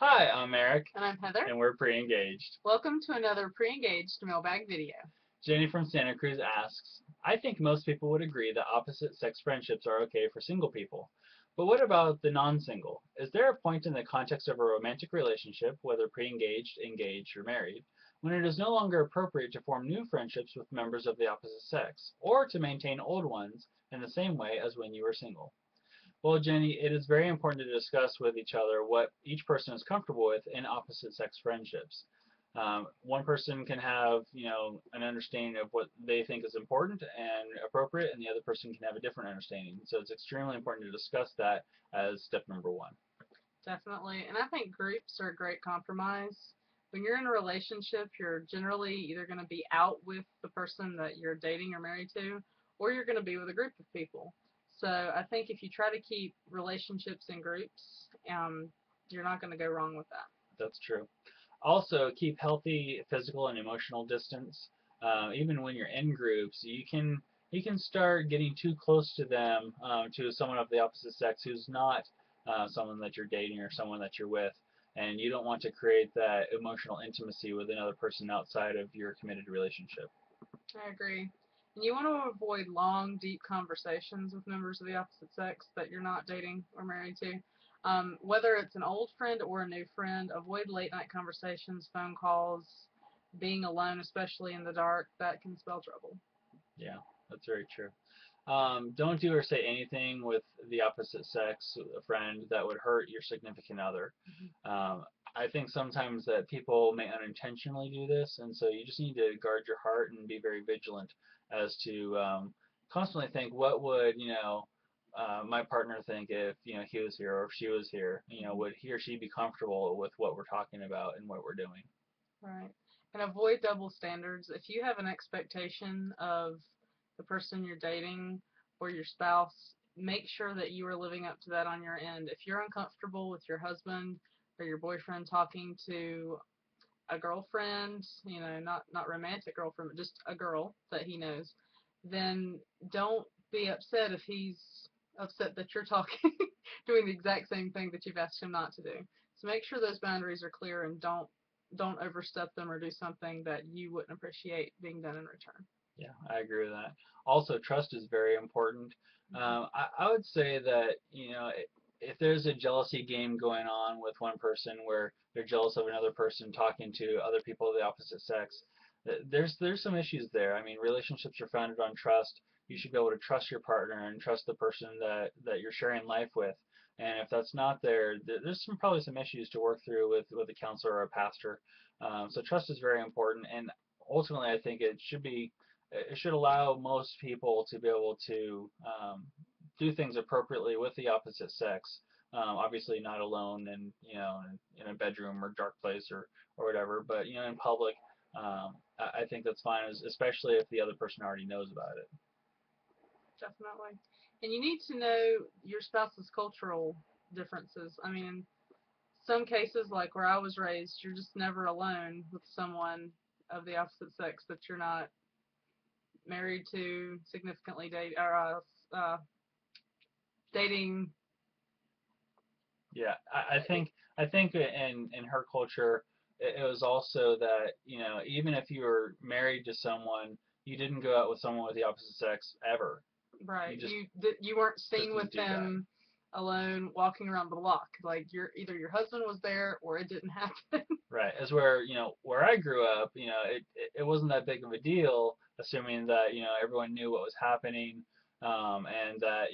Hi, I'm Eric, And I'm Heather. and we're pre-engaged. Welcome to another pre-engaged mailbag video. Jenny from Santa Cruz asks, I think most people would agree that opposite-sex friendships are okay for single people. But what about the non-single? Is there a point in the context of a romantic relationship, whether pre-engaged, engaged, or married, when it is no longer appropriate to form new friendships with members of the opposite sex, or to maintain old ones in the same way as when you were single? Well, Jenny, it is very important to discuss with each other what each person is comfortable with in opposite sex friendships. One person can have, an understanding of what they think is important and appropriate, and the other person can have a different understanding. So it's extremely important to discuss that as step number one. Definitely. And I think groups are a great compromise. When you're in a relationship, you're generally either going to be out with the person that you're dating or married to, or you're going to be with a group of people. So I think if you try to keep relationships in groups, you're not going to go wrong with that. That's true. Also, keep healthy physical and emotional distance. Even when you're in groups, you can start getting too close to them, to someone of the opposite sex who's not someone that you're dating or someone that you're with, and you don't want to create that emotional intimacy with another person outside of your committed relationship. I agree. And you want to avoid long, deep conversations with members of the opposite sex that you're not dating or married to. Whether it's an old friend or a new friend, avoid late night conversations, phone calls, being alone, especially in the dark. That can spell trouble. Yeah, that's very true. Don't do or say anything with the opposite sex, a friend, that would hurt your significant other. Mm-hmm. I think sometimes that people may unintentionally do this, and so you just need to guard your heart and be very vigilant as to constantly think, what would my partner think if he was here or if she was here? Would he or she be comfortable with what we're talking about and what we're doing? Right. And avoid double standards. If you have an expectation of the person you're dating or your spouse, make sure that you are living up to that on your end. If you're uncomfortable with your husband or your boyfriend talking to a girlfriend, not romantic girlfriend, but just a girl that he knows, then don't be upset if he's upset that you're talking, doing the exact same thing that you've asked him not to do. So make sure those boundaries are clear and don't overstep them or do something that you wouldn't appreciate being done in return. Yeah, I agree with that. Also, trust is very important. Mm-hmm. I would say that, if there's a jealousy game going on with one person where they're jealous of another person talking to other people of the opposite sex, there's some issues there. I mean, relationships are founded on trust. You should be able to trust your partner and trust the person that you're sharing life with. And if that's not there, there's probably some issues to work through with a counselor or a pastor. So trust is very important, and ultimately, I think it should allow most people to be able to do things appropriately with the opposite sex. Obviously, not alone and in a bedroom or dark place or whatever, but in public. I think that's fine, especially if the other person already knows about it. Definitely. And you need to know your spouse's cultural differences. I mean, in some cases, like where I was raised, you're just never alone with someone of the opposite sex that you're not married to, significantly dating. Yeah, I think in her culture, it was also that even if you were married to someone, you didn't go out with someone with the opposite sex ever. Right. You You weren't just seen didn't with do that. them alone walking around the block. Like either your husband was there or it didn't happen. Right. As where I grew up, it wasn't that big of a deal, assuming that everyone knew what was happening, and that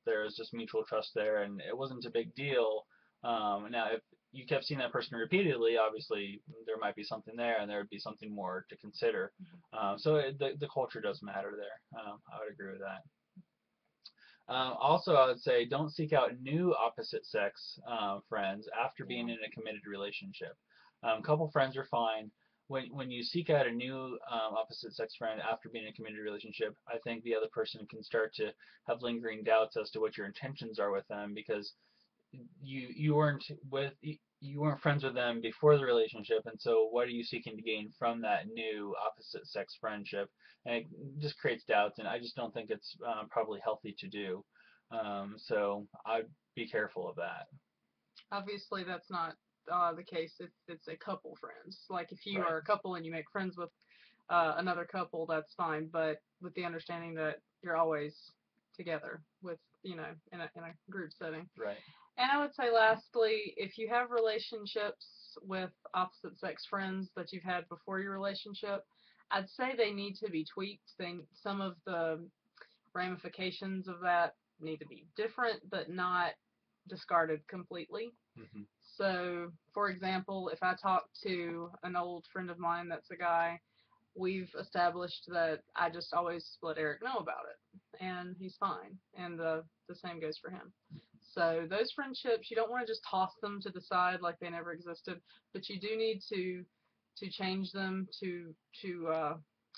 there was just mutual trust there, and it wasn't a big deal. Now, if you kept seeing that person repeatedly, obviously there might be something there, and there would be something more to consider. So the culture does matter there. I would agree with that. Also, I would say don't seek out new opposite sex friends after Yeah. being in a committed relationship. Couple friends are fine. When you seek out a new opposite sex friend after being in a committed relationship, I think the other person can start to have lingering doubts as to what your intentions are with them, because you weren't friends with them before the relationship, and so what are you seeking to gain from that new opposite sex friendship? And it just creates doubts, and I just don't think it's probably healthy to do. So I'd be careful of that. Obviously, that's not the case if it's a couple friends. Like if you Right. are a couple and you make friends with another couple, that's fine, but with the understanding that you're always together with, in a group setting. Right. And I would say lastly, if you have relationships with opposite sex friends that you've had before your relationship, I'd say they need to be tweaked. Some of the ramifications of that need to be different, but not discarded completely. Hmm. So, for example, if I talk to an old friend of mine that's a guy, we've established that I just always let Eric know about it, and he's fine, and the same goes for him. So those friendships, you don't want to just toss them to the side like they never existed, but you do need to change them to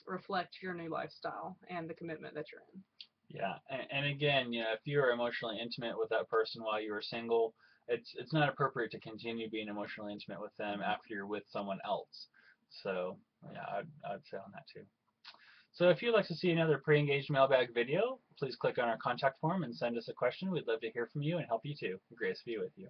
reflect your new lifestyle and the commitment that you're in. Yeah, and again, if you were emotionally intimate with that person while you were single, it's not appropriate to continue being emotionally intimate with them after you're with someone else. So yeah, I'd say on that too. So if you'd like to see another pre-engaged mailbag video, please click on our contact form and send us a question. We'd love to hear from you and help you too. Grace be with you.